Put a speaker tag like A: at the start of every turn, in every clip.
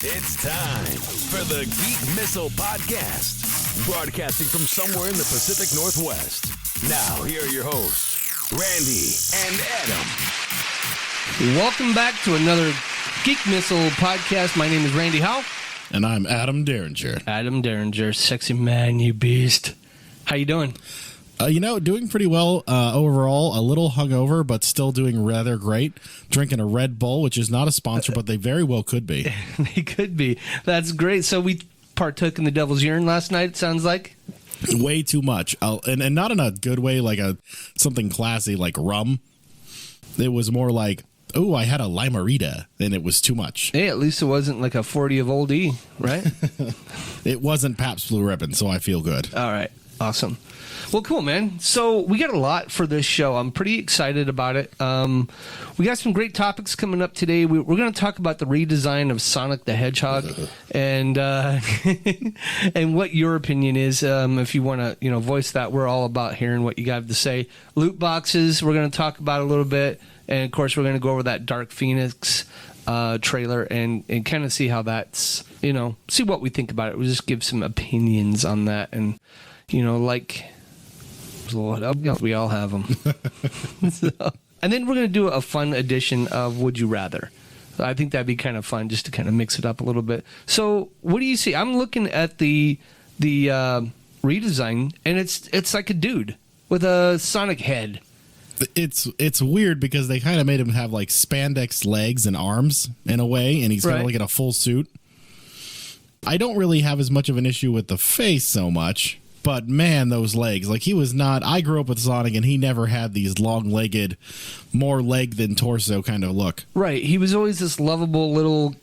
A: It's time for the Geek Missile podcast, broadcasting from somewhere in the Pacific Northwest. Now, here are your hosts, Randy and Adam.
B: Welcome back to another Geek Missile podcast. My name is Randy Howell.
C: And I'm Adam Dieringer.
B: Adam Dieringer, sexy man, you beast. How you doing?
C: Doing pretty well overall. A little hungover, but still doing rather great. Drinking a Red Bull, which is not a sponsor, but they very well could be.
B: They could be. That's great. So we partook in the devil's urine last night, it sounds like.
C: Way too much. And not in a good way, like something classy like rum. It was more like, oh, I had a limerita, and it was too much.
B: Hey, at least it wasn't like a 40 of Old E, right?
C: It wasn't Pabst Blue Ribbon, so I feel good.
B: All right. Awesome. Well, cool, man. So we got a lot for this show. I'm pretty excited about it. We got some great topics coming up today. We're going to talk about the redesign of Sonic the Hedgehog and and what your opinion is. If you want to, voice that, we're all about hearing what you have to say. Loot boxes, we're going to talk about a little bit. And, of course, we're going to go over that Darkphoenix trailer and kind of see how that's, see what we think about it. We'll just give some opinions on that. And, we all have them. And then we're going to do a fun edition of Would You Rather. I think that'd be kind of fun just to kind of mix it up a little bit. So what do you see? I'm looking at the redesign, and it's like a dude with a Sonic head.
C: It's weird because they kind of made him have like spandex legs and arms in a way, and he's kind of like in a full suit. I don't really have as much of an issue with the face so much. But, man, those legs. Like, he was not... I grew up with Sonic, and he never had these long-legged, more leg than torso kind of look.
B: Right. He was always this lovable little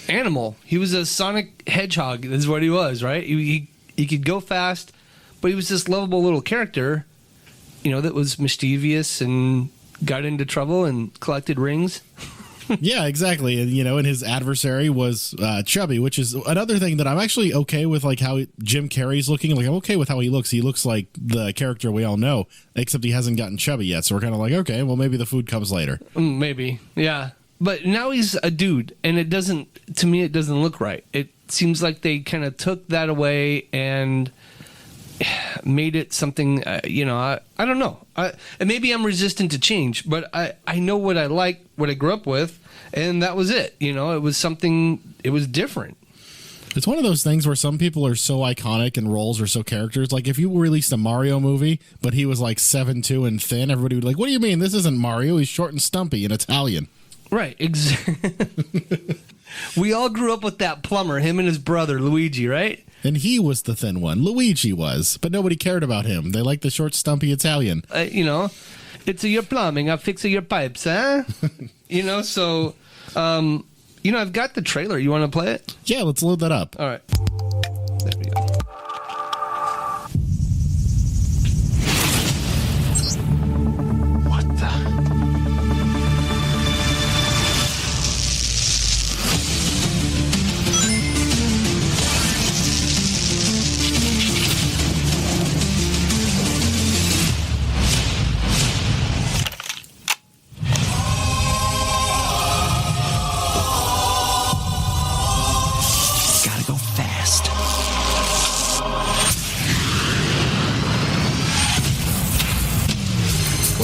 B: animal. He was a Sonic hedgehog, is what he was, right? He could go fast, but he was this lovable little character, that was mischievous and got into trouble and collected rings.
C: Yeah, exactly. And, and his adversary was chubby, which is another thing that I'm actually okay with, like how Jim Carrey's looking. Like, I'm okay with how he looks. He looks like the character we all know, except he hasn't gotten chubby yet. So we're kind of like, okay, well, maybe the food comes later.
B: Maybe. Yeah. But now he's a dude, and it doesn't look right. It seems like they kind of took that away and made it something, I don't know. And maybe I'm resistant to change, but I know what I like, what I grew up with, and that was it. It was something, it was different.
C: It's one of those things where some people are so iconic and roles are so characters. Like if you released a Mario movie, but he was like 7'2" and thin, everybody would be like, what do you mean? This isn't Mario. He's short and stumpy and Italian.
B: Right. Exactly. We all grew up with that plumber, him and his brother, Luigi, right?
C: And he was the thin one. Luigi was. But nobody cared about him. They liked the short, stumpy Italian.
B: It's your plumbing. I'll fix your pipes, huh? So, I've got the trailer. You want to play it?
C: Yeah, let's load that up.
B: All right. There we go. What the...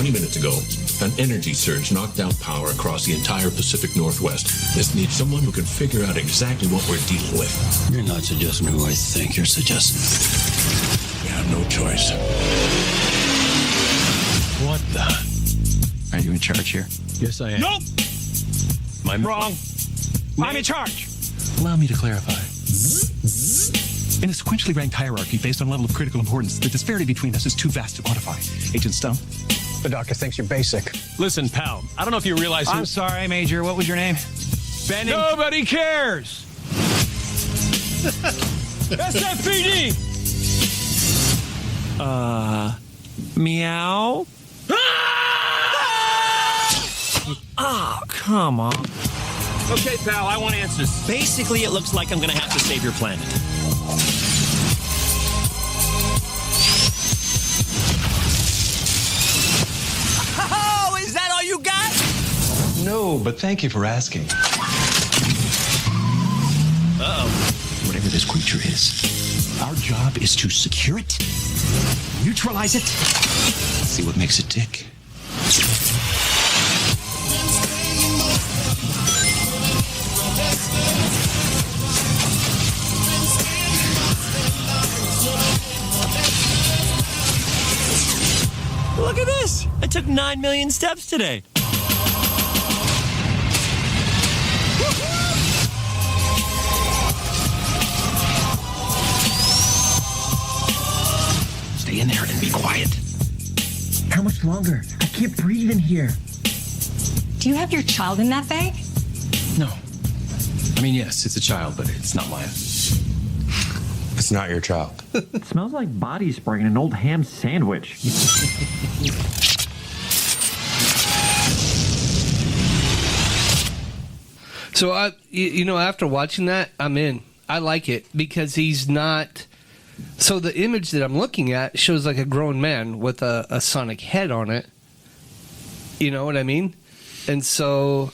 D: Minutes ago, an energy surge knocked out power across the entire Pacific Northwest. This needs someone who can figure out exactly what we're dealing with.
E: You're not suggesting who I think you're suggesting.
D: We have no choice.
E: What the? Are you in charge here?
F: Yes, I am.
E: Nope!
F: I'm wrong. I'm in charge.
E: Allow me to clarify. In a sequentially ranked hierarchy based on level of critical importance, the disparity between us is too vast to quantify. Agent Stone?
F: The doctor thinks you're basic.
G: Listen, pal, I don't know if you realize...
F: I'm sorry, Major. What was your name?
G: Benning. Nobody cares! SFPD!
H: Meow? Oh, come on.
G: Okay, pal, I want answers.
H: Basically, it looks like I'm gonna have to save your planet.
G: Oh, is that all you got?
E: No, but thank you for asking. Whatever this creature is, our job is to secure it, neutralize it, see what makes it tick.
H: Look at this. I took 9 million steps today.
E: Stay in there and be quiet.
I: How much longer? I can't breathe in here.
J: Do you have your child in that bag?
E: No. I mean, yes, it's a child, but it's not mine.
F: It's not your child.
I: It smells like body spray in an old ham sandwich.
B: So, after watching that, I'm in. I like it because he's not... So the image that I'm looking at shows like a grown man with a Sonic head on it. You know what I mean? And so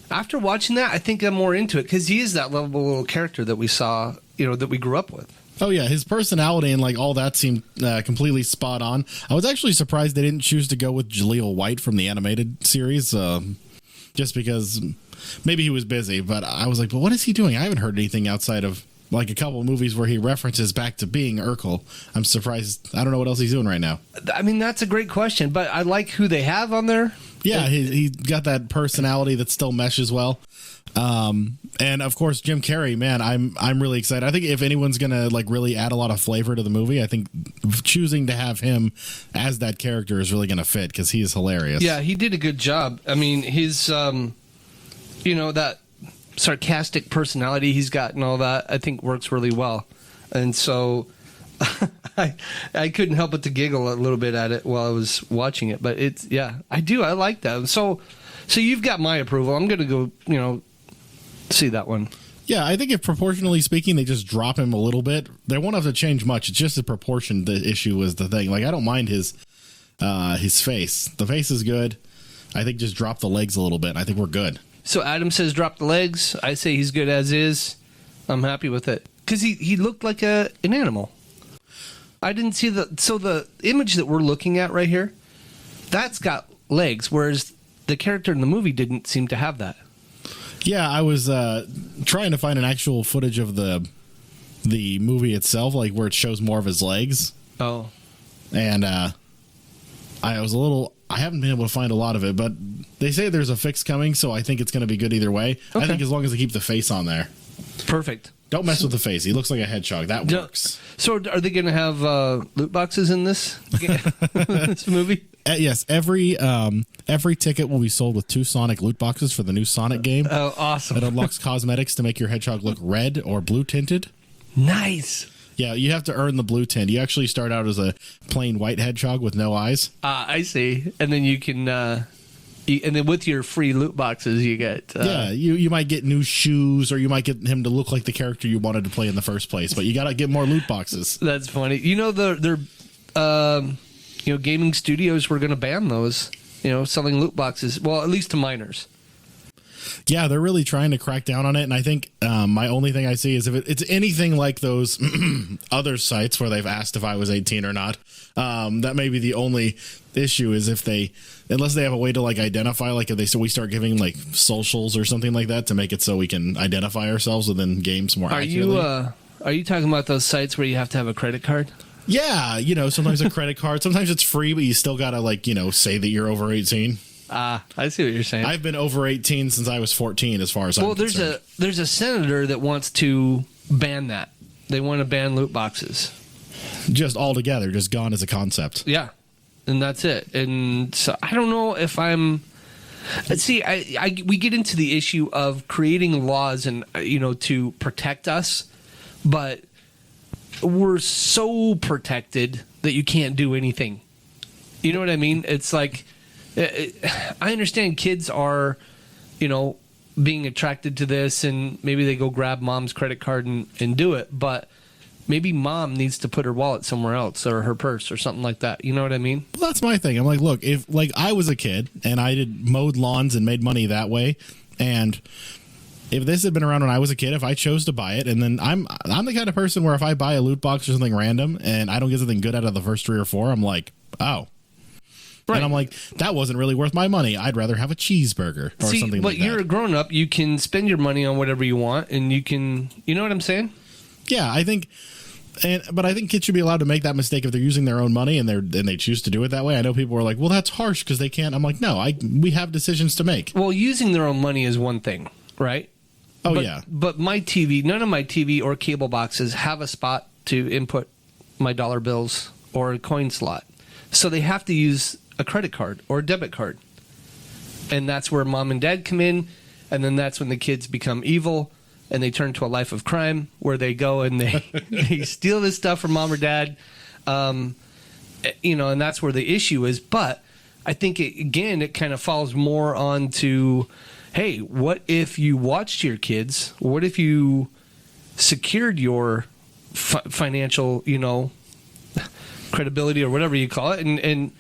B: after watching that, I think I'm more into it because he is that lovable little character that we saw, that we grew up with.
C: Oh, yeah. His personality and all that seemed completely spot on. I was actually surprised they didn't choose to go with Jaleel White from the animated series just because maybe he was busy. But I was like, but what is he doing? I haven't heard anything outside of a couple of movies where he references back to being Urkel. I'm surprised. I don't know what else he's doing right now.
B: I mean, that's a great question, but I like who they have on there.
C: Yeah, he got that personality that still meshes well. And of course, Jim Carrey, man, I'm really excited. I think if anyone's gonna really add a lot of flavor to the movie, I think choosing to have him as that character is really gonna fit because he is hilarious.
B: Yeah, he did a good job. I mean, his that sarcastic personality he's got and all that, I think works really well. And so I couldn't help but to giggle a little bit at it while I was watching it. But I like that. So you've got my approval. I'm going to go, see that one.
C: Yeah, I think if proportionally speaking, they just drop him a little bit, they won't have to change much. It's just the proportion. The issue is the thing. I don't mind his face. The face is good. I think just drop the legs a little bit. I think we're good.
B: So Adam says drop the legs. I say he's good as is. I'm happy with it. Because he looked like an animal. I didn't see the image that we're looking at right here, that's got legs, whereas the character in the movie didn't seem to have that.
C: Yeah, I was trying to find an actual footage of the movie itself, where it shows more of his legs.
B: Oh.
C: And I haven't been able to find a lot of it, but they say there's a fix coming, so I think it's going to be good either way. Okay. I think as long as they keep the face on there.
B: Perfect.
C: Don't mess with the face. He looks like a hedgehog. That works.
B: So are they going to have loot boxes in this movie?
C: Yes. Every ticket will be sold with 2 Sonic loot boxes for the new Sonic game.
B: Oh, awesome.
C: It unlocks cosmetics to make your hedgehog look red or blue tinted.
B: Nice.
C: Yeah, you have to earn the blue tint. You actually start out as a plain white hedgehog with no eyes.
B: I see. And then you can... and then with your free loot boxes, you get...
C: you might get new shoes, or you might get him to look like the character you wanted to play in the first place, but you got to get more loot boxes.
B: That's funny. They're gaming studios were going to ban those, selling loot boxes. Well, at least to minors.
C: Yeah, they're really trying to crack down on it, and I think my only thing I see is if it's anything like those other sites where they've asked if I was 18 or not, that may be the only issue is unless they have a way to identify, if we start giving socials or something like that to make it so we can identify ourselves within games more accurately.
B: Are you talking about those sites where you have to have a credit card?
C: Yeah, sometimes a credit card, sometimes it's free, but you still got to say that you're over 18.
B: I see what you're saying.
C: I've been over 18 since I was 14, as far as I'm concerned.
B: There's a senator that wants to ban that. They want to ban loot boxes.
C: Just altogether, just gone as a concept.
B: Yeah, and that's it. And so I don't know if I'm... See, we get into the issue of creating laws and to protect us, but we're so protected that you can't do anything. You know what I mean? It's like... I understand kids are, being attracted to this, and maybe they go grab mom's credit card and do it. But maybe mom needs to put her wallet somewhere else or her purse or something like that. You know what I mean?
C: Well, that's my thing. I'm like, look, if like I was a kid and I mowed lawns and made money that way, and if this had been around when I was a kid, if I chose to buy it, and then I'm the kind of person where if I buy a loot box or something random and I don't get something good out of the first 3 or 4, I'm like, oh. Right. And I'm like, that wasn't really worth my money. I'd rather have a cheeseburger or something like that.
B: But you're a grown up. You can spend your money on whatever you want, and you can, you know what I'm saying?
C: Yeah, I think, but I think kids should be allowed to make that mistake if they're using their own money and they choose to do it that way. I know people are like, well, that's harsh because they can't. I'm like, no, we have decisions to make.
B: Well, using their own money is one thing, right?
C: Oh, yeah.
B: But my TV, none of my TV or cable boxes have a spot to input my dollar bills or a coin slot. So they have to use a credit card or a debit card. And that's where mom and dad come in. And then that's when the kids become evil and they turn to a life of crime where they go and they steal this stuff from mom or dad. And that's where the issue is. But I think, it kind of falls more onto, hey, what if you watched your kids? What if you secured your financial, credibility or whatever you call it, and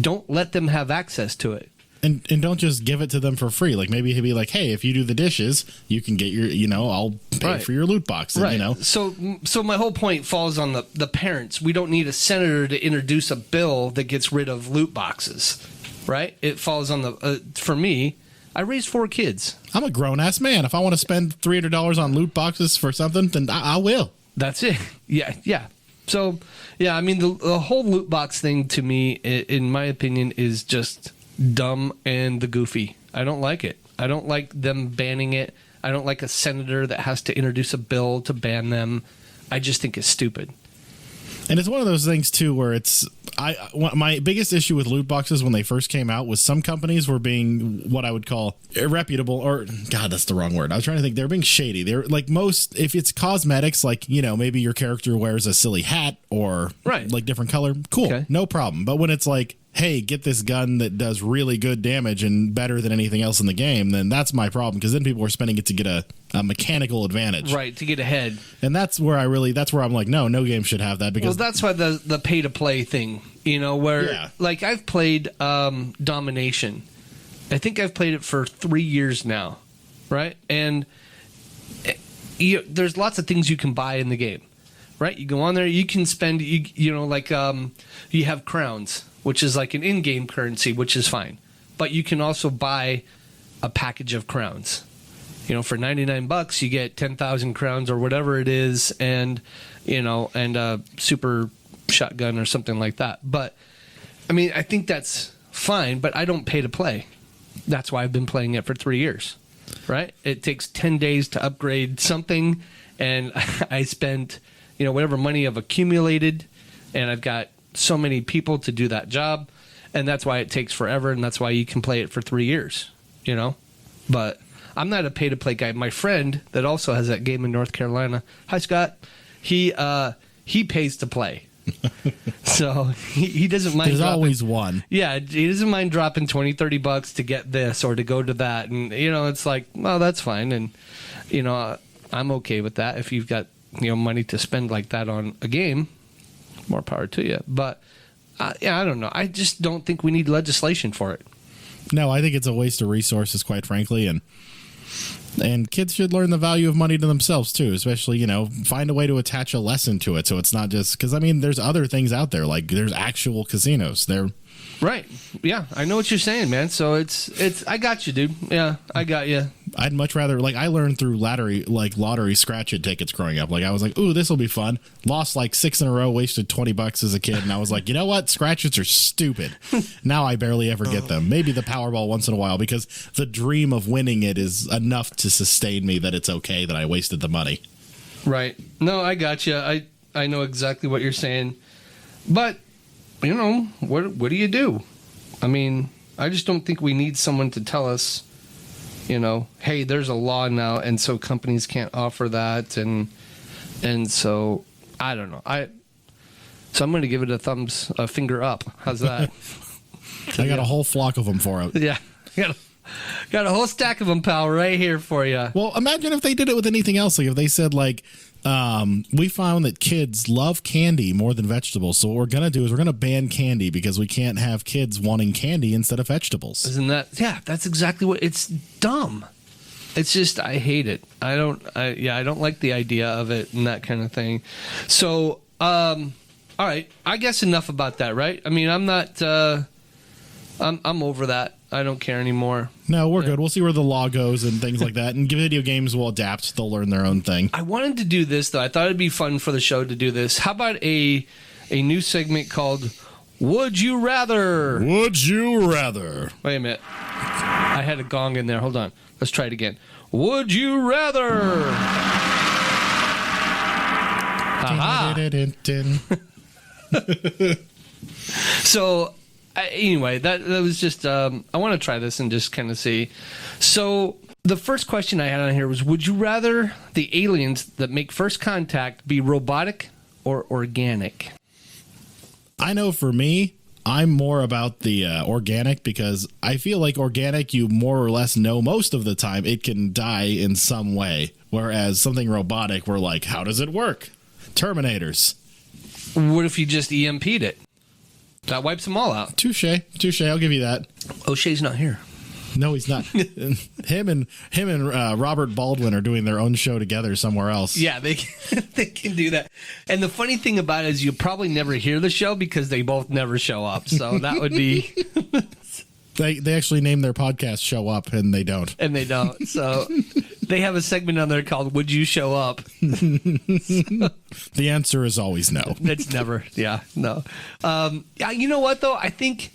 B: don't let them have access to it.
C: And don't just give it to them for free. Like maybe he'd be like, hey, if you do the dishes, you can get your, I'll pay for your loot box.
B: Right. So my whole point falls on the parents. We don't need a senator to introduce a bill that gets rid of loot boxes, right? It falls on for me, I raised 4 kids.
C: I'm a grown-ass man. If I want to spend $300 on loot boxes for something, then I will.
B: That's it. Yeah. So, yeah, I mean, the whole loot box thing to me, in my opinion, is just dumb and the goofy. I don't like it. I don't like them banning it. I don't like a senator that has to introduce a bill to ban them. I just think it's stupid.
C: And it's one of those things, too, where my biggest issue with loot boxes when they first came out was some companies were being what I would call irreputable, or, God, that's the wrong word. I was trying to think. They're being shady. They're like if it's cosmetics, like, maybe your character wears a silly hat or like different color, cool, okay, no problem. But when it's like, hey, get this gun that does really good damage and better than anything else in the game, then that's my problem, because then people are spending it to get a mechanical advantage.
B: Right, to get ahead.
C: And that's where I'm like, no game should have that. Because
B: that's why the pay-to-play thing, where, like, I've played Domination. I think I've played it for 3 years now, right? And there's lots of things you can buy in the game, right? You go on there, you can spend, you have crowns, which is like an in-game currency, which is fine. But you can also buy a package of crowns. For $99, you get 10,000 crowns or whatever it is, and a super shotgun or something like that. But I mean, I think that's fine, but I don't pay to play. That's why I've been playing it for 3 years, right? It takes 10 days to upgrade something, and I spent, whatever money I've accumulated, and I've got so many people to do that job, and that's why it takes forever, and that's why you can play it for 3 years, But I'm not a pay-to-play guy. My friend that also has that game in North Carolina, hi Scott, he pays to play. So he doesn't mind.
C: There's always one.
B: Yeah, he doesn't mind dropping $20-$30 to get this or to go to that, and it's like, well, that's fine, and I'm okay with that. If you've got money to spend like that on a game, more power to you. But I don't know. I just don't think we need legislation for it.
C: No, I think it's a waste of resources, quite frankly, and kids should learn the value of money to themselves too, especially, find a way to attach a lesson to it. So it's not just because, I mean, there's other things out there, like there's actual casinos.
B: Right. Yeah. I know what you're saying, man. So it's, I got you, dude. Yeah. I got you.
C: I'd much rather, like, I learned through lottery scratch-it tickets growing up. Like, I was like, ooh, this will be fun. Lost like 6 in a row, wasted $20 as a kid. And I was like, you know what? Scratch-its are stupid. Now I barely ever get them. Maybe the Powerball once in a while, because the dream of winning it is enough to sustain me that it's okay that I wasted the money.
B: Right. No, I got you. I know exactly what you're saying. But, what do you do? I mean, I just don't think we need someone to tell us, hey, there's a law now, and so companies can't offer that, and so I don't know. So I'm going to give it a finger up. How's that?
C: I got a whole flock of them for it.
B: Yeah, Got a whole stack of them, pal, right here for you.
C: Well, imagine if they did it with anything else. Like if they said, like, we found that kids love candy more than vegetables. So what we're going to do is we're going to ban candy because we can't have kids wanting candy instead of vegetables.
B: Isn't that? Yeah, that's exactly what. It's dumb. It's just, I hate it. I don't like the idea of it and that kind of thing. So, all right. I guess enough about that, right? I mean, I'm not, I'm over that. I don't care anymore.
C: No, we're good. We'll see where the law goes and things like that. And video games will adapt. They'll learn their own thing.
B: I wanted to do this, though. I thought it'd be fun for the show to do this. How about a new segment called Would You Rather?
C: Would you rather?
B: Wait a minute. I had a gong in there. Hold on. Let's try it again. Would you rather? Aha. So, anyway, that was just, I want to try this and just kind of see. So, the first question I had on here was, would you rather the aliens that make first contact be robotic or organic?
C: I know for me, I'm more about the organic because I feel like organic, you more or less know most of the time it can die in some way. Whereas something robotic, we're like, how does it work? Terminators.
B: What if you just EMP'd it? That wipes them all out.
C: Touche. I'll give you that.
B: O'Shea's not here.
C: No, he's not. him and Robert Baldwin are doing their own show together somewhere else.
B: Yeah, they can do that. And the funny thing about it is you'll probably never hear the show because they both never show up. So that would be...
C: They actually name their podcast Show Up, and they don't.
B: So they have a segment on there called Would You Show Up?
C: The answer is always no.
B: It's never. Yeah, no. Yeah, you know what, though? I think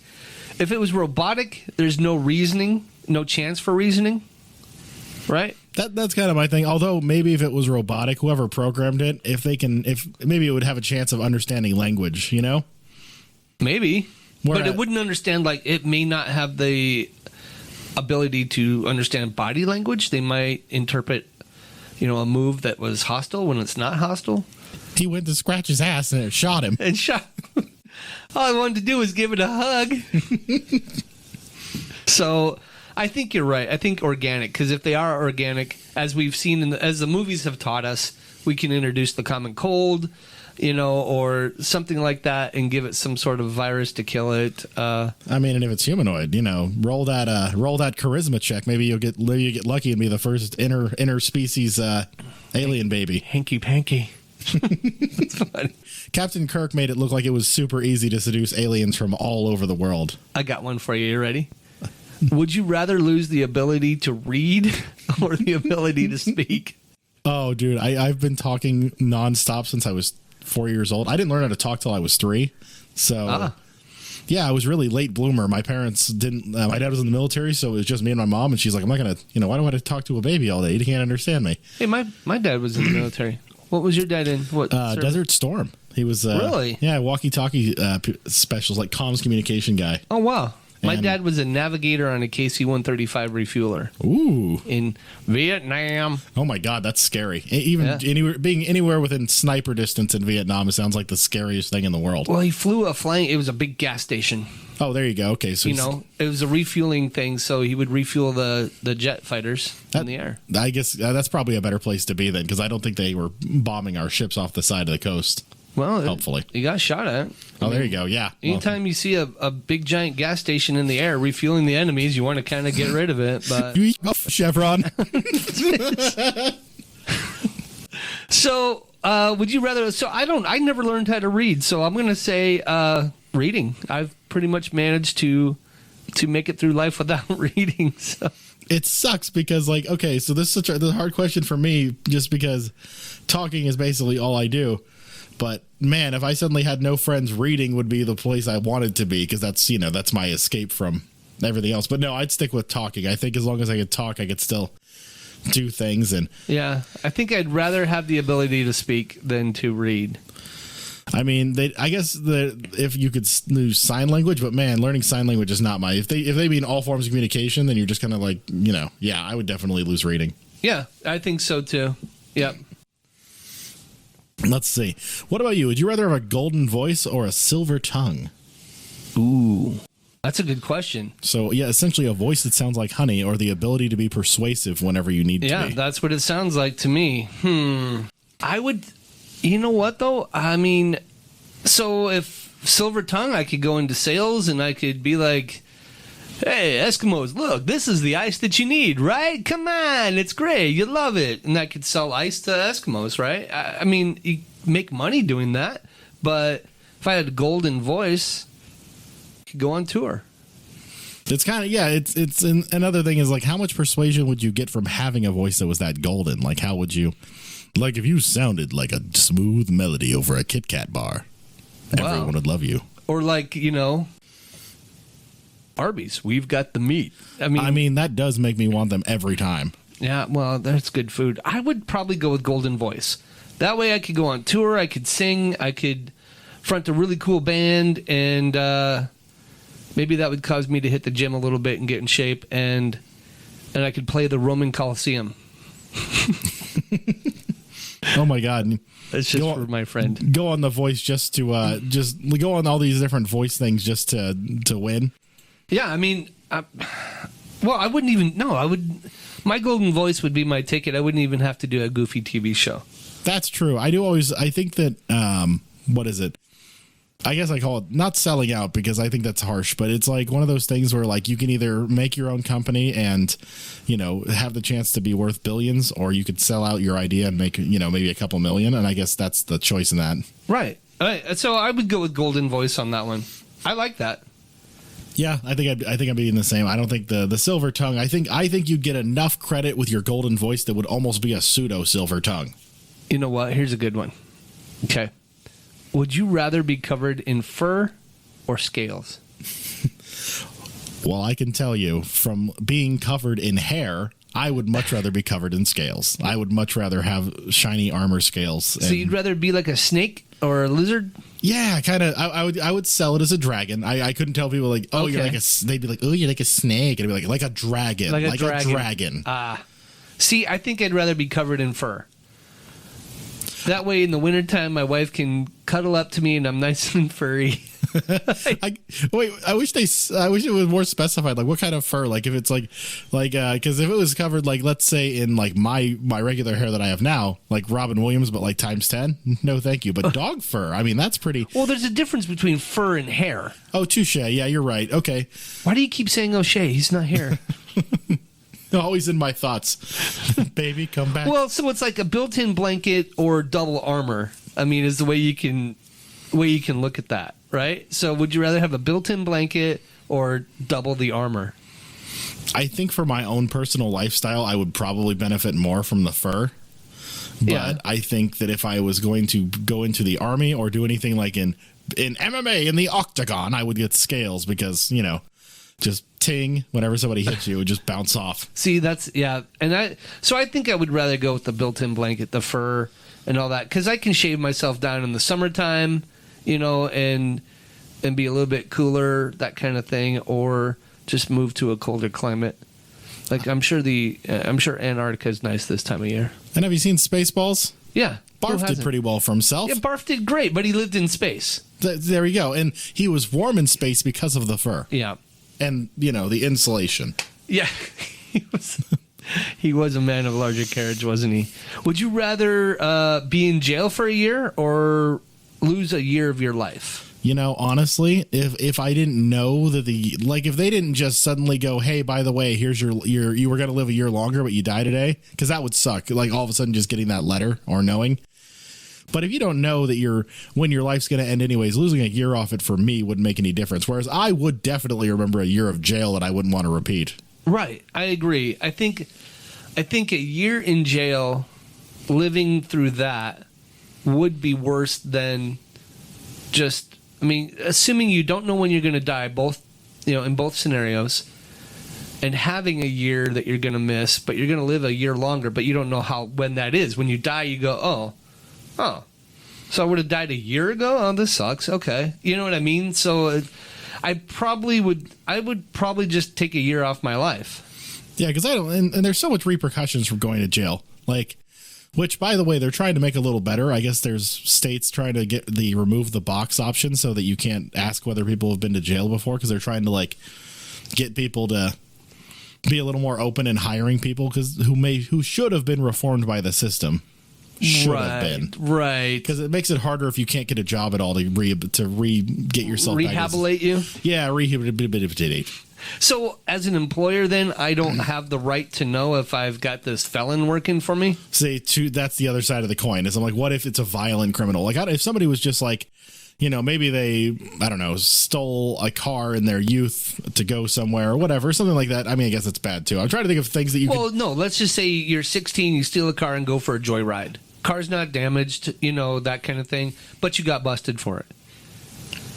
B: if it was robotic, there's no chance for reasoning, right?
C: That's kind of my thing. Although maybe if it was robotic, whoever programmed it, if maybe it would have a chance of understanding language, you know?
B: Maybe. But it wouldn't understand, like, it may not have the ability to understand body language. They might interpret, a move that was hostile when it's not hostile.
C: He went to scratch his ass and it shot him.
B: All I wanted to do was give it a hug. So I think you're right. I think organic, because if they are organic, as we've seen, as the movies have taught us, we can introduce the common cold, or something like that and give it some sort of virus to kill it.
C: I mean, and if it's humanoid, roll that charisma check. Maybe you'll get lucky and be the first interspecies alien baby.
B: Hanky panky. That's funny.
C: Captain Kirk made it look like it was super easy to seduce aliens from all over the world.
B: I got one for you. You ready? Would you rather lose the ability to read or the ability to speak?
C: Oh, dude, I've been talking nonstop since I was 4 years old. I didn't learn how to talk till I was 3. So, yeah, I was really late bloomer. My parents didn't. My dad was in the military, so it was just me and my mom. And she's like, "I'm not gonna, why do I have to talk to a baby all day? You can't understand me."
B: Hey, my dad was in the military. What was your dad in? What?
C: Desert Storm. He was
B: really,
C: walkie-talkie specials, like comms communication guy.
B: Oh wow. My dad was a navigator on a KC-135 refueler.
C: Ooh.
B: In Vietnam.
C: Oh, my God. That's scary. Even being anywhere within sniper distance in Vietnam, it sounds like the scariest thing in the world.
B: Well, he flew it was a big gas station.
C: Oh, there you go. Okay. So
B: it was a refueling thing, so he would refuel the jet fighters in the air.
C: I guess that's probably a better place to be then, because I don't think they were bombing our ships off the side of the coast.
B: Well,
C: hopefully.
B: You got shot at.
C: There you go. Yeah.
B: Anytime you see a big giant gas station in the air refueling the enemies, you want to kind of get rid of it. But
C: Chevron.
B: So, would you rather? So I never learned how to read. So I'm going to say reading. I've pretty much managed to make it through life without reading. So.
C: It sucks because, like, okay, so this is the hard question for me, just because talking is basically all I do. But man, if I suddenly had no friends, reading would be the place I wanted to be, because that's my escape from everything else. But no, I'd stick with talking. I think as long as I could talk, I could still do things. And
B: yeah, I think I'd rather have the ability to speak than to read.
C: I mean, I guess if you could use sign language, but man, learning sign language is not my. If they mean all forms of communication, then you're just kind of like, yeah, I would definitely lose reading.
B: Yeah, I think so too. Yep.
C: Let's see. What about you? Would you rather have a golden voice or a silver tongue?
B: Ooh. That's a good question.
C: So, yeah, essentially a voice that sounds like honey or the ability to be persuasive whenever you need to be.
B: Yeah, that's what it sounds like to me. I would, you know what, though? I mean, so if Silver Tongue, I could go into sales and I could be like, hey, Eskimos, look, this is the ice that you need, right? Come on, it's great. You love it. And I could sell ice to Eskimos, right? I mean, you make money doing that. But if I had a golden voice, I could go on tour.
C: It's kind of, yeah, it's another thing is like, how much persuasion would you get from having a voice that was that golden? Like, how would you, like, if you sounded like a smooth melody over a Kit Kat bar, everyone would love you.
B: Or like, you know, Arby's, we've got the meat. I mean,
C: that does make me want them every time.
B: Yeah, well, that's good food. I would probably go with golden voice. That way I could go on tour, I could sing, I could front a really cool band, and maybe that would cause me to hit the gym a little bit and get in shape, and I could play the Roman Coliseum.
C: Oh my God.
B: That's just for my friend.
C: Go on The Voice just to just go on all these different voice things just to win.
B: Yeah, I mean, I wouldn't even, no, I would, my golden voice would be my ticket. I wouldn't even have to do a goofy TV show.
C: That's true. I think that, what is it? I guess I call it not selling out because I think that's harsh, but it's like one of those things where like you can either make your own company and, you know, have the chance to be worth billions, or you could sell out your idea and make, you know, maybe a couple million. And I guess that's the choice in that.
B: Right. So I would go with golden voice on that one. I like that.
C: Yeah, I think I'd be in the same. I don't think the silver tongue. I think you'd get enough credit with your golden voice that would almost be a pseudo silver tongue.
B: You know what? Here's a good one. Okay. Would you rather be covered in fur or scales?
C: Well, I can tell you from being covered in hair, I would much rather be covered in scales. I would much rather have shiny armor scales.
B: So you'd rather be like a snake or a lizard?
C: Yeah, kind of. I would sell it as a dragon. I couldn't tell people like, oh, okay. You're like a. They'd be like, oh, you're like a snake, and I'd be like a dragon, like a dragon.
B: See, I think I'd rather be covered in fur. That way, in the wintertime, my wife can cuddle up to me, and I'm nice and furry.
C: I wish it was more specified. Like, what kind of fur? Like, if it's like, because if it was covered, like, let's say in like my regular hair that I have now, like Robin Williams, but like times 10. No, thank you. But dog fur. I mean, that's pretty.
B: Well, there's a difference between fur and hair.
C: Oh, touche. Yeah, you're right. Okay.
B: Why do you keep saying O'Shea? He's not here.
C: Always in my thoughts. Baby, come back.
B: Well, so it's like a built-in blanket or double armor. I mean, is the way you can look at that, right? So would you rather have a built-in blanket or double the armor?
C: I think for my own personal lifestyle, I would probably benefit more from the fur. But yeah. I think that if I was going to go into the army or do anything like in MMA in the octagon, I would get scales because, you know, just ting, whenever somebody hits you, it would just bounce off.
B: See, that's, yeah. And I think I would rather go with the built-in blanket, the fur and all that, because I can shave myself down in the summertime, you know, and be a little bit cooler, that kind of thing, or just move to a colder climate. Like, I'm sure Antarctica is nice this time of year.
C: And have you seen Spaceballs?
B: Yeah.
C: Barf did pretty well for himself.
B: Yeah, Barf did great, but he lived in space.
C: There you go. And he was warm in space because of the fur.
B: Yeah.
C: And, you know, the insulation.
B: Yeah. He was a man of larger carriage, wasn't he? Would you rather be in jail for a year or lose a year of your life?
C: You know, honestly, if I didn't know that if they didn't just suddenly go, hey, by the way, here's you were going to live a year longer, but you die today, because that would suck. Like all of a sudden just getting that letter or knowing. But if you don't know that when your life's going to end anyways, losing a year off it for me wouldn't make any difference. Whereas I would definitely remember a year of jail that I wouldn't want to repeat.
B: Right. I agree. I think a year in jail, living through that, would be worse than just, I mean, assuming you don't know when you're going to die, both, you know, in both scenarios, and having a year that you're going to miss, but you're going to live a year longer, but you don't know when that is. When you die, you go, oh, so I would have died a year ago? Oh, this sucks. Okay. You know what I mean? So I would probably just take a year off my life.
C: Yeah, because I don't, and there's so much repercussions from going to jail. Like, Which, by the way, they're trying to make a little better. I guess there's states trying to remove the box option so that you can't ask whether people have been to jail before, because they're trying to get people to be a little more open in hiring people who should have been reformed by the system. Should have been.
B: Right.
C: Because it makes it harder if you can't get a job at all to get yourself
B: rehabilitate you?
C: Yeah, rehabilitate.
B: So as an employer, then, I don't have the right to know if I've got this felon working for me?
C: See, that's the other side of the coin. Is I'm like, what if it's a violent criminal? Like, if somebody was just like, maybe they, I don't know, stole a car in their youth to go somewhere or whatever, something like that. I mean, I guess it's bad too. I'm trying to think of things that you
B: Well, no, let's just say you're 16, you steal a car and go for a joyride. Car's not damaged, that kind of thing, but you got busted for it.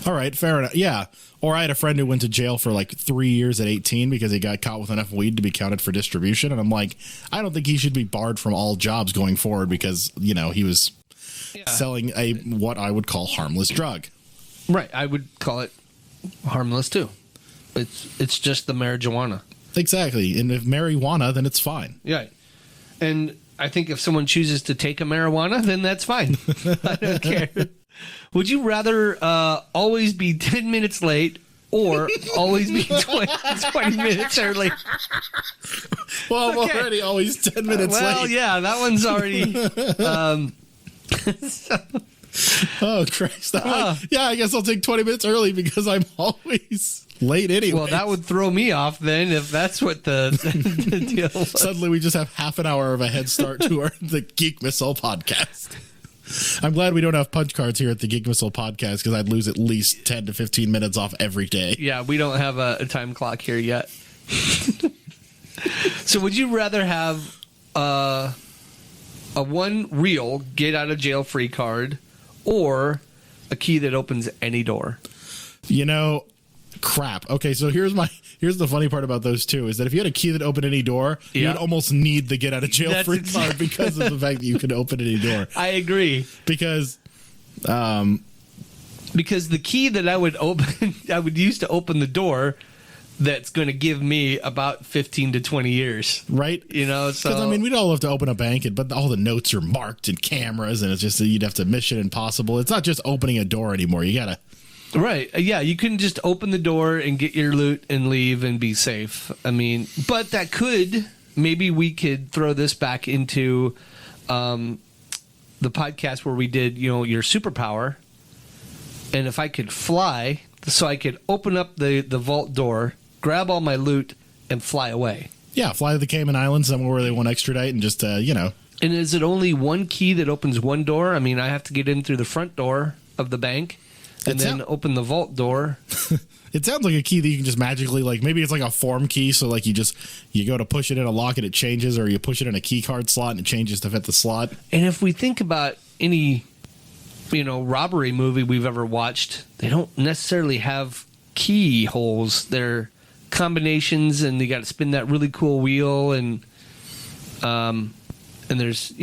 C: All right, fair enough. Yeah. Or I had a friend who went to jail for 3 years at 18 because he got caught with enough weed to be counted for distribution. And I'm like, I don't think he should be barred from all jobs going forward because, he was selling what I would call harmless drug.
B: Right. I would call it harmless too. It's just the marijuana.
C: Exactly. And if marijuana, then it's fine.
B: Yeah. And I think if someone chooses to take a marijuana, then that's fine. I don't care. Would you rather always be 10 minutes late or always be 20 minutes early?
C: Well, I'm already always 10 minutes late.
B: Well, yeah, that one's already...
C: Oh, Christ. Yeah, I guess I'll take 20 minutes early because I'm always late anyway.
B: Well, that would throw me off then if that's what the deal was.
C: Suddenly we just have half an hour of a head start to the Geek Missile podcast. I'm glad we don't have punch cards here at the Geek Missile podcast because I'd lose at least 10 to 15 minutes off every day.
B: Yeah, we don't have a time clock here yet. So would you rather have a one real get out of jail free card or a key that opens any door?
C: Crap. Okay, so here's the funny part about those two is that if you had a key that opened any door, you'd almost need the get out of jail free card because of the fact that you could open any door.
B: I agree.
C: Because
B: the key that I would use to open the door, that's going to give me about 15 to 20 years.
C: Right?
B: So...
C: Because, we'd all have to open a bank, but all the notes are marked and cameras, and it's just that you'd have to Mission Impossible. It's not just opening a door anymore. You got to...
B: Right. Yeah, you couldn't just open the door and get your loot and leave and be safe. But that could... Maybe we could throw this back into the podcast where we did, your superpower. And if I could fly, so I could open up the vault door, grab all my loot, and fly away. Yeah,
C: fly to the Cayman Islands, somewhere where they won't extradite, and just, And
B: is it only one key that opens one door? I have to get in through the front door of the bank and then open the vault door.
C: It sounds like a key that you can just magically, maybe it's like a form key, so you go to push it in a lock and it changes, or you push it in a key card slot and it changes to fit the slot.
B: And if we think about any, robbery movie we've ever watched, they don't necessarily have keyholes. They're combinations, and you got to spin that really cool wheel, and there's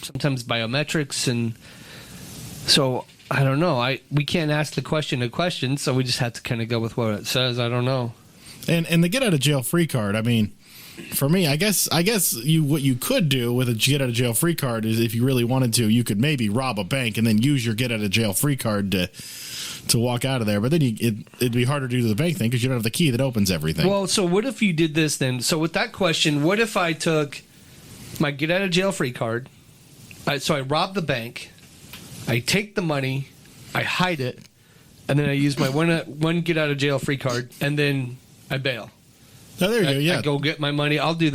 B: sometimes biometrics, and so I don't know. We can't ask the question a question, so we just have to kind of go with what it says. I don't know.
C: And the get out of jail free card, for me, I guess what you could do with a get out of jail free card is, if you really wanted to, you could maybe rob a bank and then use your get out of jail free card to walk out of there. But then it'd be harder to do the bank thing because you don't have the key that opens everything.
B: Well, so what if you did this then? So with that question, what if I took my get out of jail free card? So I rob the bank, I take the money, I hide it, and then I use my one get out of jail free card, and then I bail.
C: Oh, there you go. Yeah,
B: I go get my money. I'm going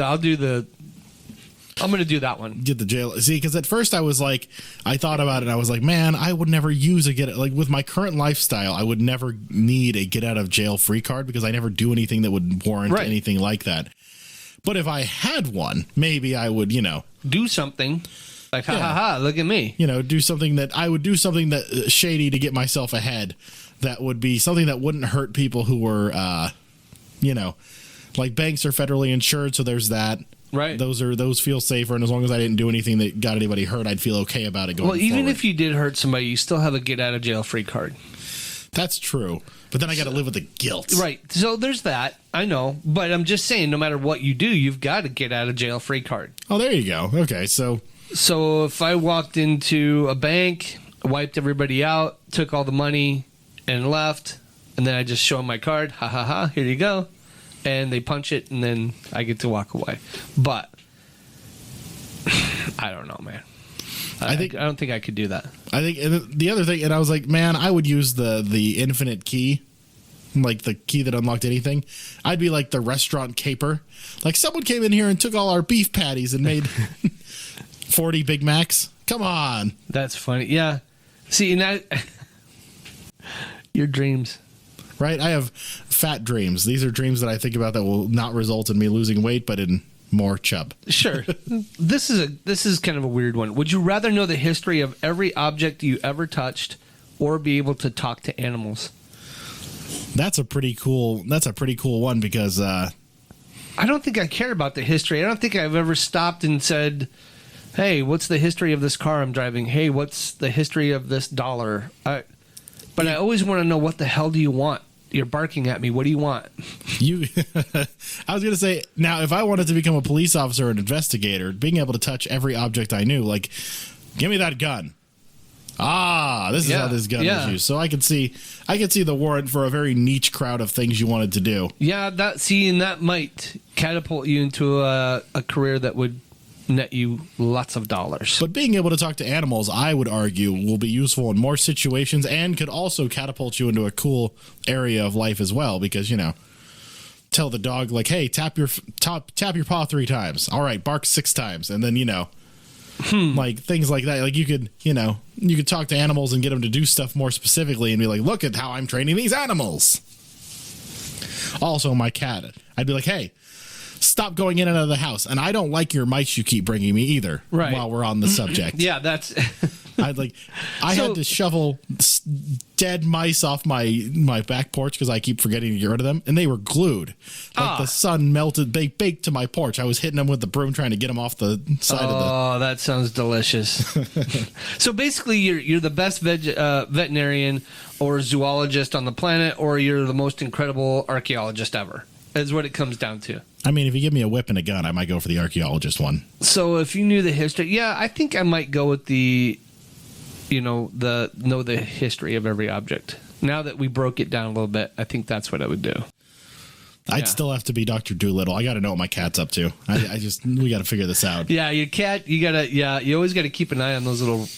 B: to do that one.
C: Get the jail. See, because at first I thought about it. And I was like, man, I would never use with my current lifestyle, I would never need a get out of jail free card because I never do anything that would warrant anything like that. But if I had one, maybe I would,
B: do something. Like, ha, look at me.
C: Do something that shady to get myself ahead. That would be something that wouldn't hurt people who were, banks are federally insured. So there's that.
B: Right.
C: Those feel safer. And as long as I didn't do anything that got anybody hurt, I'd feel okay about it going forward.
B: Well, even if you did hurt somebody, you still have a get out of jail free card.
C: That's true. But then I got to live with the guilt.
B: Right. So there's that. I know. But I'm just saying, no matter what you do, you've got to get out of jail free card.
C: Oh, there you go. Okay. So
B: So if I walked into a bank, wiped everybody out, took all the money, and left, and then I just show them my card, ha ha ha, here you go, and they punch it, and then I get to walk away. But I don't know, man. I don't think I could do that.
C: I think and the other thing, and I was like, man, I would use the infinite key, like the key that unlocked anything. I'd be like the restaurant caper. Like, someone came in here and took all our beef patties and made 40 Big Macs. Come on.
B: That's funny. Yeah. See, now your dreams.
C: Right? I have fat dreams. These are dreams that I think about that will not result in me losing weight, but in more chub.
B: Sure. This is kind of a weird one. Would you rather know the history of every object you ever touched or be able to talk to animals?
C: That's a pretty cool one because
B: I don't think I care about the history. I don't think I've ever stopped and said, hey, what's the history of this car I'm driving? Hey, what's the history of this dollar? But I always want to know, what the hell do you want? You're barking at me. What do you want?
C: I was going to say, now, if I wanted to become a police officer or an investigator, being able to touch every object I knew, like, give me that gun. This is how this gun is used. So I could see the warrant for a very niche crowd of things you wanted to do.
B: Yeah, that might catapult you into a career that would net you lots of dollars.
C: But being able to talk to animals, I would argue, will be useful in more situations and could also catapult you into a cool area of life as well, because, tell the dog, like, hey, tap your paw 3 times. All right, bark 6 times. And then, like things like that. Like, you could talk to animals and get them to do stuff more specifically and be like, look at how I'm training these animals. Also, my cat, I'd be like, hey, stop going in and out of the house. And I don't like your mice you keep bringing me either.
B: Right.
C: While we're on the subject.
B: Yeah, that's...
C: I had to shovel dead mice off my back porch because I keep forgetting to get rid of them, and they were glued. The sun melted. They baked to my porch. I was hitting them with the broom trying to get them off the side of the...
B: Oh, that sounds delicious. So basically, you're the best veterinarian or zoologist on the planet, or you're the most incredible archaeologist ever, is what it comes down to.
C: I mean, if you give me a whip and a gun, I might go for the archaeologist one.
B: So if you knew the history, I think I might go with the history of every object. Now that we broke it down a little bit, I think that's what I would do.
C: I'd still have to be Dr. Doolittle. I got to know what my cat's up to. We got to figure this out.
B: Yeah, your cat, you always got to keep an eye on those little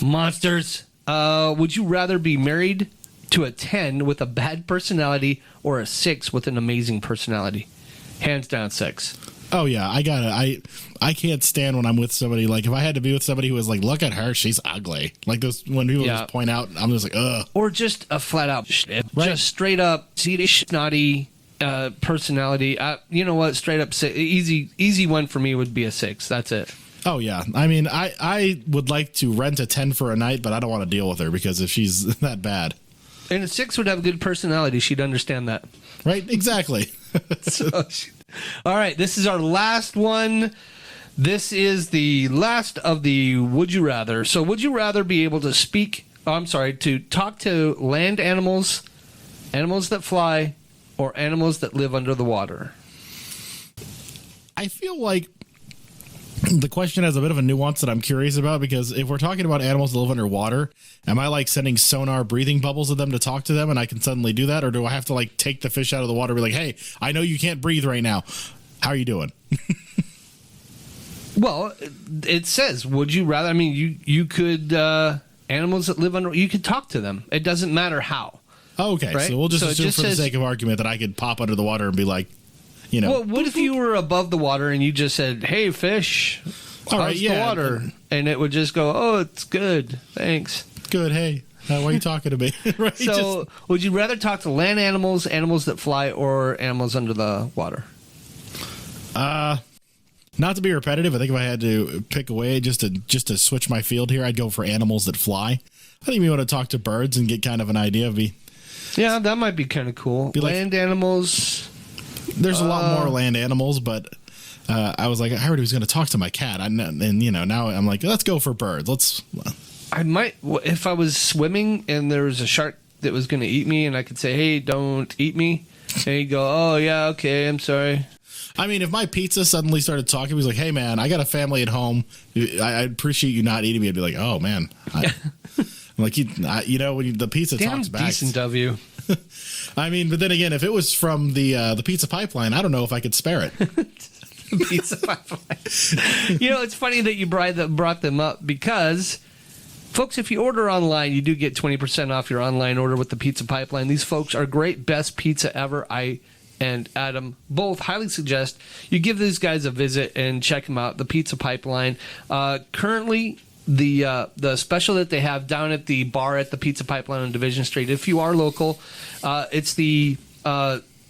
B: monsters. Would you rather be married to a 10 with a bad personality or a 6 with an amazing personality? Hands down 6.
C: Oh yeah, I can't stand when I'm with somebody. Like, if I had to be with somebody who was like, look at her, she's ugly. Like those, when people just point out, I'm just like, ugh.
B: Or just a flat out, just straight up, snotty personality. You know what? Straight up, easy one for me would be a 6. That's it.
C: Oh yeah, I mean, I would like to rent a 10 for a night, but I don't want to deal with her because if she's that bad.
B: And a 6 would have a good personality. She'd understand that.
C: Right? Exactly.
B: All right, this is our last one. This is the last of the Would You Rather. So would you rather be able to to talk to land animals, animals that fly, or animals that live under the water?
C: I feel like the question has a bit of a nuance that I'm curious about, because if we're talking about animals that live underwater, am I like sending sonar breathing bubbles at them to talk to them and I can suddenly do that? Or do I have to like take the fish out of the water and be like, hey, I know you can't breathe right now. How are you doing?
B: Well, it says, would you rather? I mean, you could, animals that live under, you could talk to them. It doesn't matter how.
C: Okay,
B: right?
C: So we'll just assume for the sake of argument that I could pop under the water and be like,
B: Well, what if you were above the water and you just said, hey, fish, how's the water? And it would just go, oh, it's good. Thanks.
C: Good. Hey, why are you talking to me? Right?
B: So would you rather talk to land animals, animals that fly, or animals under the water?
C: Not to be repetitive, I think if I had to pick away just to switch my field here, I'd go for animals that fly. I think we want to talk to birds and get kind of an idea of
B: Yeah, that might be kind of cool. Land animals.
C: There's a lot more land animals, but I was like, I heard he was going to talk to my cat, and now I'm like, let's go for birds.
B: I might, if I was swimming and there was a shark that was going to eat me, and I could say, hey, don't eat me, and he'd go, oh yeah, okay, I'm sorry.
C: I mean, if my pizza suddenly started talking, he was like, "Hey, man, I got a family at home. I appreciate you not eating me." I'd be like, "Oh, man." I'm like, when the pizza talks back.
B: Decent of you.
C: I mean, but then again, if it was from the pizza pipeline, I don't know if I could spare it.
B: Pizza pipeline. It's funny that you brought them up because, folks, if you order online, you do get 20% off your online order with the pizza pipeline. These folks are great. Best pizza ever. I and Adam both highly suggest you give these guys a visit and check them out. The pizza pipeline. Currently, the special that they have down at the bar at the pizza pipeline on Division Street, if you are local, it's the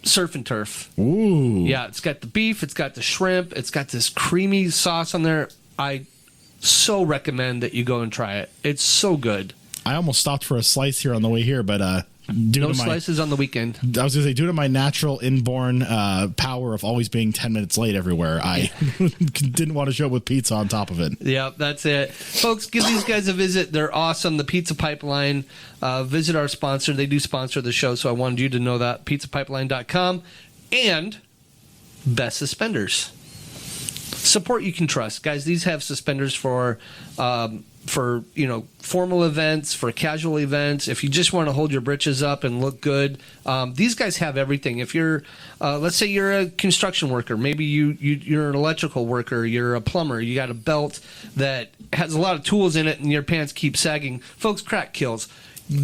B: surf and turf.
C: Ooh.
B: Yeah, it's got the beef, it's got the shrimp, it's got this creamy sauce on there. I so recommend that you go and try it. It's so good.
C: I almost stopped for a slice here on the way here, but
B: no slices on the weekend.
C: I was going to say, due to my natural inborn power of always being 10 minutes late everywhere, I didn't want to show up with pizza on top of it.
B: Yeah, that's it. Folks, give these guys a visit. They're awesome. The Pizza Pipeline. Visit our sponsor. They do sponsor the show, so I wanted you to know that. pizzapipeline.com and Best Suspenders. Support you can trust. Guys, these have suspenders for formal events, for casual events. If you just want to hold your britches up and look good, these guys have everything. If you're, let's say you're a construction worker, maybe you're an electrical worker, you're a plumber, you got a belt that has a lot of tools in it and your pants keep sagging. Folks, crack kills.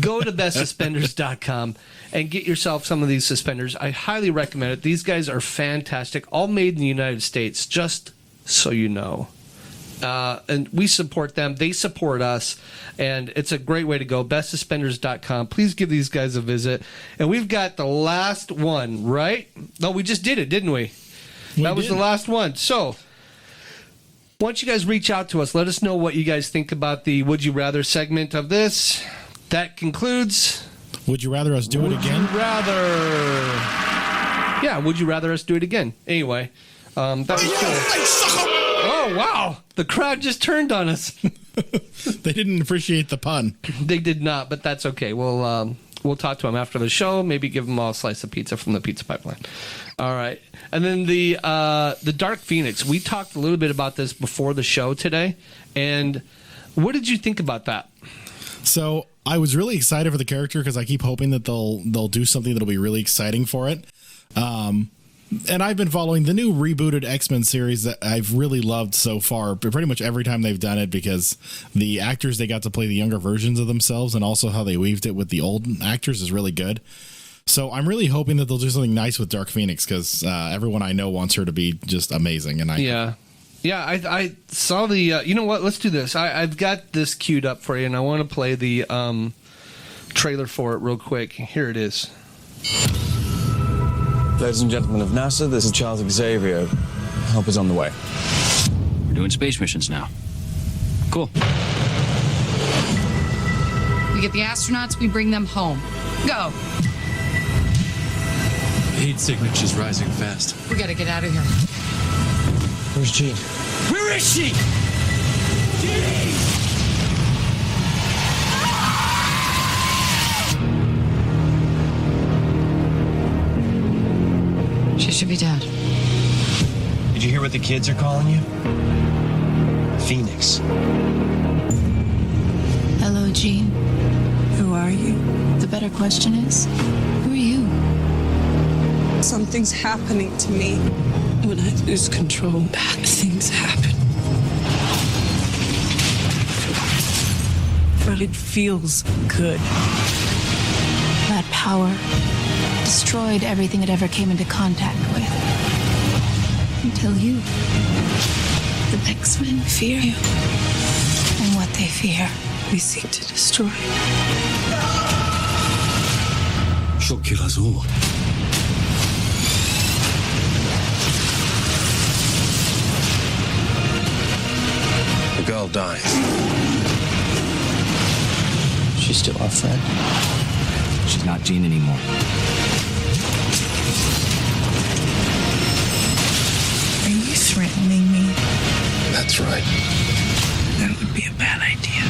B: Go to bestsuspenders.com and get yourself some of these suspenders. I highly recommend it. These guys are fantastic, all made in the United States, just so you know. And we support them. They support us. And it's a great way to go. bestsuspenders.com. Please give these guys a visit. And we've got the last one, right? No, we just did it, didn't we? That was the last one. So, why don't you guys reach out to us? Let us know what you guys think about the Would You Rather segment of this. That concludes...
C: Would you rather us do it again?
B: Would you rather... Yeah, would you rather us do it again? Anyway, that was cool. Oh, wow. The crowd just turned on us.
C: They didn't appreciate the pun.
B: They did not, but that's okay. We'll talk to them after the show. Maybe give them all a slice of pizza from the pizza pipeline. All right. And then the Dark Phoenix. We talked a little bit about this before the show today. And what did you think about that?
C: So I was really excited for the character because I keep hoping that they'll do something that'll be really exciting for it. And I've been following the new rebooted X-Men series that I've really loved so far, pretty much every time they've done it, because the actors, they got to play the younger versions of themselves, and also how they weaved it with the old actors is really good. So I'm really hoping that they'll do something nice with Dark Phoenix, because everyone I know wants her to be just amazing. And I saw the, you know what, let's do this. I've got this queued up for you, and I want to play the trailer for it real quick. Here it is.
K: Ladies and gentlemen of NASA, this is Charles Xavier. Help is on the way.
L: We're doing space missions now. Cool.
M: We get the astronauts, we bring them home. Go.
K: Heat signature's rising fast.
M: We gotta get out of here.
K: Where's Jean?
L: Where is she? Jean!
M: She should be dead.
K: Did you hear what the kids are calling you? Phoenix.
N: Hello, Jean.
O: Who are you?
N: The better question is, who are you?
O: Something's happening to me. When I lose control, bad things happen. But it feels good.
N: That power destroyed everything it ever came into contact with. Until you. The X-Men fear you. And what they fear,
O: we seek to destroy.
K: She'll kill us all. The girl dies. She's still our friend.
L: She's not Jean anymore.
O: Are you threatening me?
K: That's right.
O: That would be a bad idea.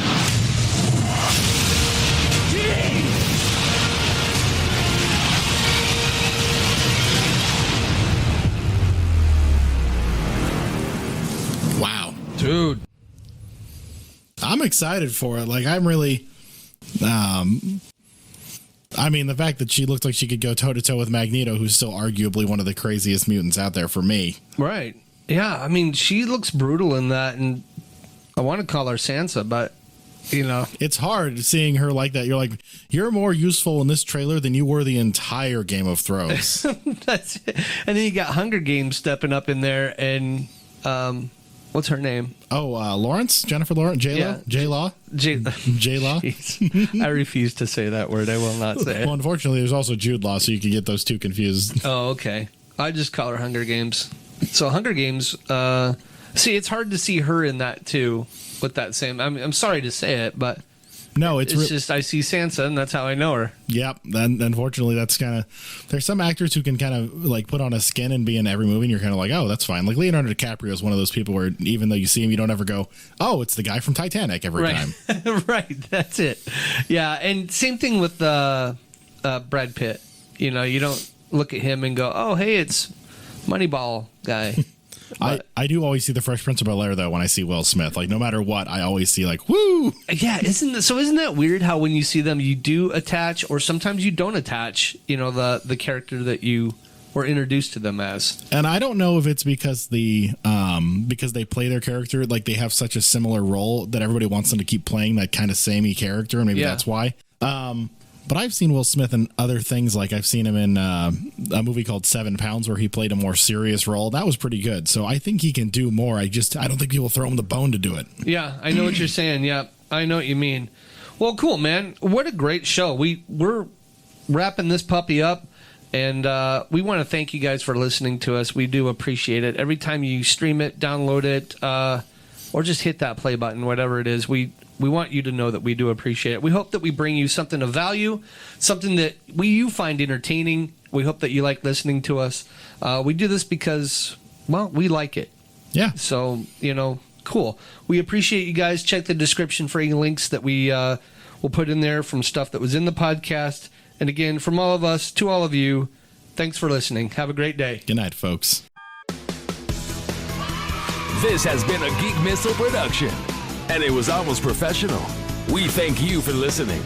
B: Dude.
C: I'm excited for it. Like, I'm really... I mean, the fact that she looked like she could go toe-to-toe with Magneto, who's still arguably one of the craziest mutants out there for me.
B: Right. Yeah, I mean, she looks brutal in that, and I want to call her Sansa, but, you know.
C: It's hard seeing her like that. You're like, you're more useful in this trailer than you were the entire Game of Thrones.
B: That's it. And then you got Hunger Games stepping up in there, and what's her name?
C: Oh, Lawrence? Jennifer Lawrence? J-Law? J-Law? J-Law?
B: I refuse to say that word. I will not say it.
C: Well, unfortunately, there's also Jude Law, so you can get those two confused.
B: Oh, okay. I just call her Hunger Games. So Hunger Games, see, it's hard to see her in that, too, with that same... I'm sorry to say it, but...
C: No, it's
B: just I see Sansa, and that's how I know her.
C: Yep. Then unfortunately, that's kind of... There's some actors who can kind of like put on a skin and be in every movie, and you're kind of like, oh, that's fine. Like Leonardo DiCaprio is one of those people where even though you see him, you don't ever go, oh, it's the guy from Titanic every time.
B: Right. That's it. Yeah, and same thing with Brad Pitt. You know, you don't look at him and go, oh, hey, it's Moneyball guy.
C: I do always see the Fresh Prince of Bel-Air, though, when I see Will Smith. Like, no matter what, I always see, like, woo!
B: Yeah, isn't that weird how when you see them, you do attach, or sometimes you don't attach, you know, the character that you were introduced to them as?
C: And I don't know if it's because because they play their character, like, they have such a similar role that everybody wants them to keep playing that kind of samey character, and maybe that's why. But I've seen Will Smith in other things, like I've seen him in a movie called 7 Pounds where he played a more serious role. That was pretty good. So I think he can do more. I don't think people throw him the bone to do it.
B: Yeah, I know what you're saying. Yeah, I know what you mean. Well, cool, man. What a great show. We're wrapping this puppy up, and we want to thank you guys for listening to us. We do appreciate it. Every time you stream it, download it, or just hit that play button, whatever it is, we want you to know that we do appreciate it. We hope that we bring you something of value, something that you find entertaining. We hope that you like listening to us. We do this because, well, we like it.
C: Yeah.
B: So, you know, cool. We appreciate you guys. Check the description for any links that we will put in there from stuff that was in the podcast. And again, from all of us to all of you, thanks for listening. Have a great day.
C: Good night, folks.
A: This has been a Geek Missile production, and it was almost professional. We thank you for listening.